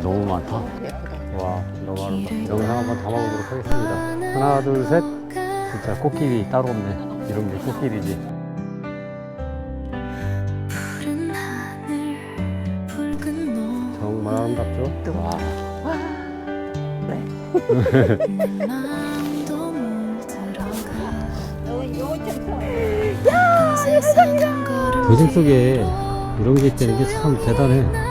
너무 많다. 예쁘다. 와, 너무 아름답다. 영상 한번 담아보도록 하겠습니다. 하나, 둘, 셋. 진짜 꽃길이 따로 없네. 이런 게 꽃길이지. 정말 아름답죠? 와. 도심 속에 이런 게 있다는 게 참 대단해.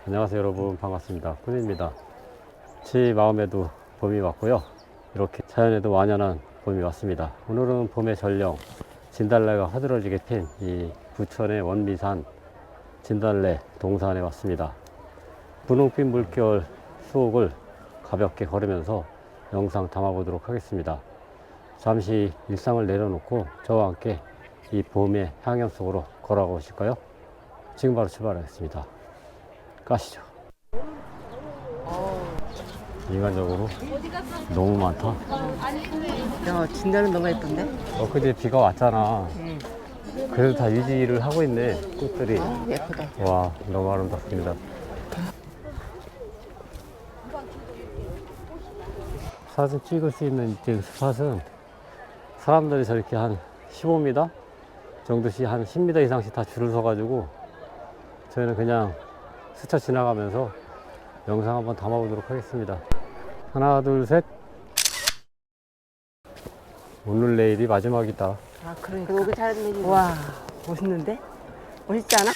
안녕하세요 여러분, 반갑습니다. 군입니다. 제 마음에도 봄이 왔고요, 이렇게 자연에도 완연한 봄이 왔습니다. 오늘은 봄의 전령 진달래가 허드러지게 핀 이 부천의 원미산 진달래 동산에 왔습니다. 분홍빛 물결 수옥을 가볍게 걸으면서 영상 담아보도록 하겠습니다. 잠시 일상을 내려놓고 저와 함께 이 봄의 향연 속으로 걸어가 보실까요? 지금 바로 출발하겠습니다. 가시죠. 인간적으로 너무 많다. 야, 진달은 너무 예쁜데? 그제 비가 왔잖아. 그래도 다 유지를 하고 있네, 꽃들이. 아, 예쁘다. 와, 너무 아름답습니다. 사진 찍을 수 있는 이쪽 스팟은 사람들이 저렇게 한 15m 정도씩, 한 10m 이상씩 다 줄을 서가지고 저희는 그냥 스쳐 지나가면서 영상 한번 담아보도록 하겠습니다. 하나, 둘, 셋. 오늘 내일이 마지막이다. 아, 그러니까. 여기 사람들이. 와, 멋있는데? 멋있지 않아?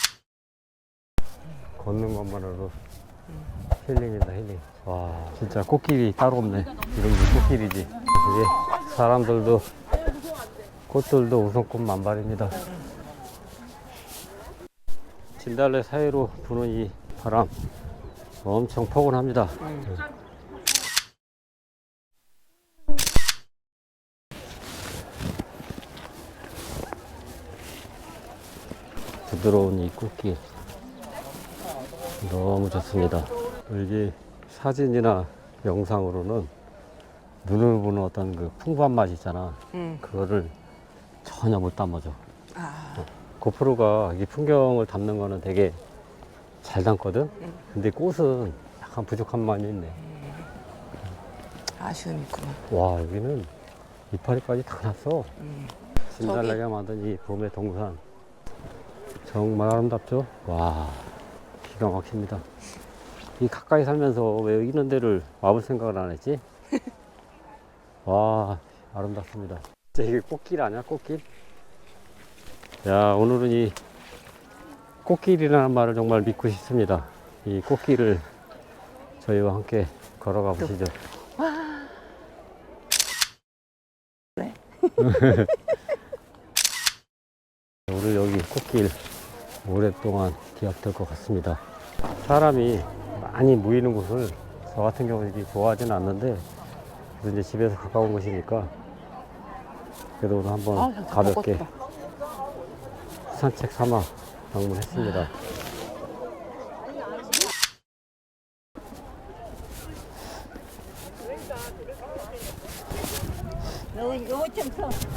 걷는 것만으로도 힐링이다, 힐링. 와, 진짜 꽃길이 따로 없네. 이런 게 꽃길이지. 이게 사람들도 꽃들도 우선꽃 만발입니다. 진달래 사이로 부는 이 바람 엄청 포근합니다. 부드러운 이 꽃길 너무 좋습니다. 이게 사진이나 영상으로는 눈을 보는 어떤 그 풍부한 맛이 있잖아. 그거를 전혀 못 담아줘. 고프로가 이 풍경을 담는 거는 되게 잘 담거든. 근데 꽃은 약간 부족한 맛이 있네. 아쉬움이 있구나. 와, 여기는 이파리까지 다 났어. 진달래가 만든 이 봄의 동산 정말 아름답죠? 와, 기가 막힙니다. 이 가까이 살면서 왜 이런 데를 와볼 생각을 안 했지? 와, 아름답습니다. 진짜 이게 꽃길 아니야, 꽃길? 야, 오늘은 이 꽃길이라는 말을 정말 믿고 싶습니다. 이 꽃길을 저희와 함께 걸어가 보시죠. 그래? 오늘 여기 꽃길 오랫동안 기억될 것 같습니다. 사람이 많이 모이는 곳을 저 같은 경우는 좋아하지는 않는데, 그래도 이제 집에서 가까운 곳이니까 그래도 오늘 한번 가볍게 산책 삼아 방문했습니다.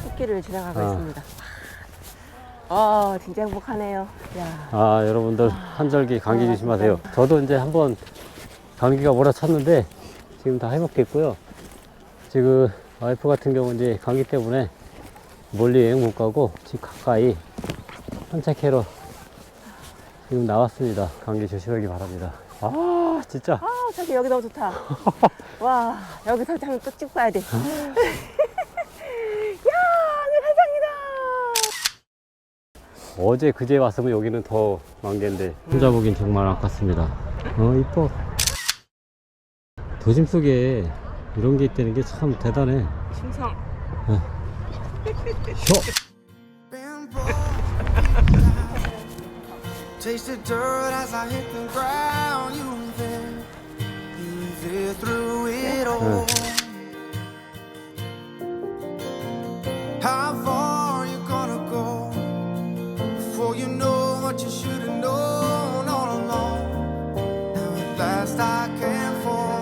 꽃길을 지나가고 있습니다. 진짜 행복하네요. 야. 아, 여러분들 한절기 감기 조심하세요. 저도 이제 한번 감기가 몰아쳤는데 지금 다 회복됐고요. 지금 와이프 같은 경우는 이제 감기 때문에 멀리 여행 못 가고 집 가까이 산책해로 지금 나왔습니다. 감기 조심하기 바랍니다. 아, 진짜. 아, 자기 여기 너무 좋다. 와, 여기서 한번 또 찍고 가야 돼. 야, 내 세상이다. 어제 그제 왔으면 여기는 더 만개인데 혼자 보긴 정말 아깝습니다. 이뻐. 도심 속에 이런 게 있다는 게 참 대단해. 충성. 쇼! Taste the dirt as I hit the ground. You were there through it all. How far you gonna go before you know what you should have known all along? Now at last I can fall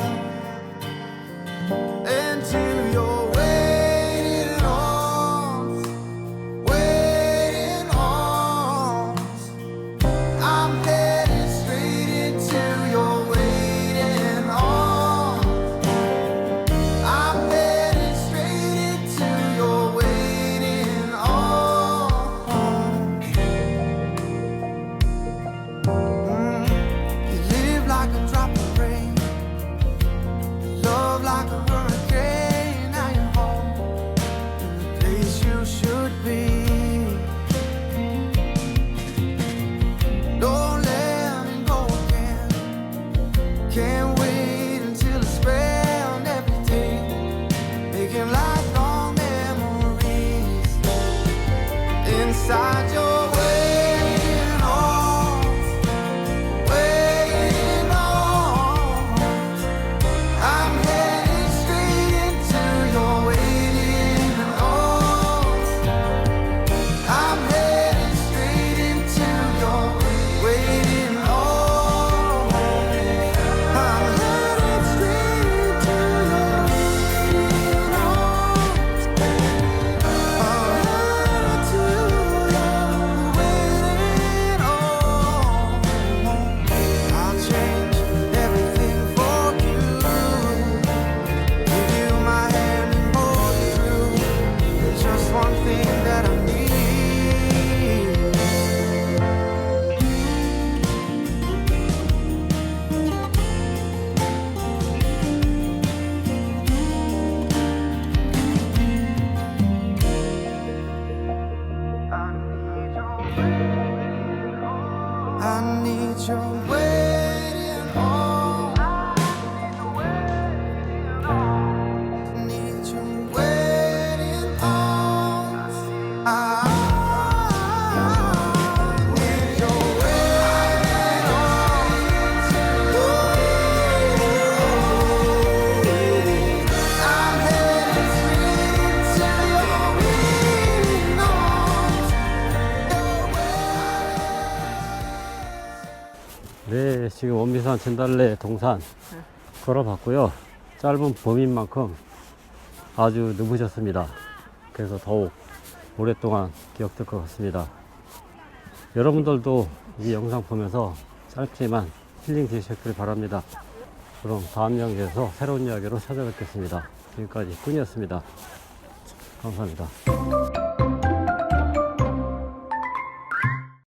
into your waiting arms, waiting arms. I'm headed straight into your waiting arms. I'm headed straight into your waiting arms. You live like a drop of rain, love like a hurricane. Now you're home, in the place you should be. Don't let me go again. Can't wait until it's spent every day, making lifelong memories inside your waiting arms, waiting arms. I'm headed straight into your waiting arms. I'm headed straight into your waiting arms. I'm headed straight into your waiting arms. I'm headed to your waiting arms. I'll change everything for you. Give you my hand and hold you through. There's just one thing that I need. I need your waiting arms. I need your waiting arms. I need your waiting arms. I'm headed straight into your waiting arms. 네, 지금 원미산 진달래 동산 걸어봤고요. 짧은 봄인 만큼 아주 눈부셨습니다. 그래서 더욱 오랫동안 기억될 것 같습니다. 여러분들도 이 영상 보면서 짧지만 힐링 되셨길 바랍니다. 그럼 다음 영상에서 새로운 이야기로 찾아뵙겠습니다. 지금까지 꾼이었습니다. 감사합니다.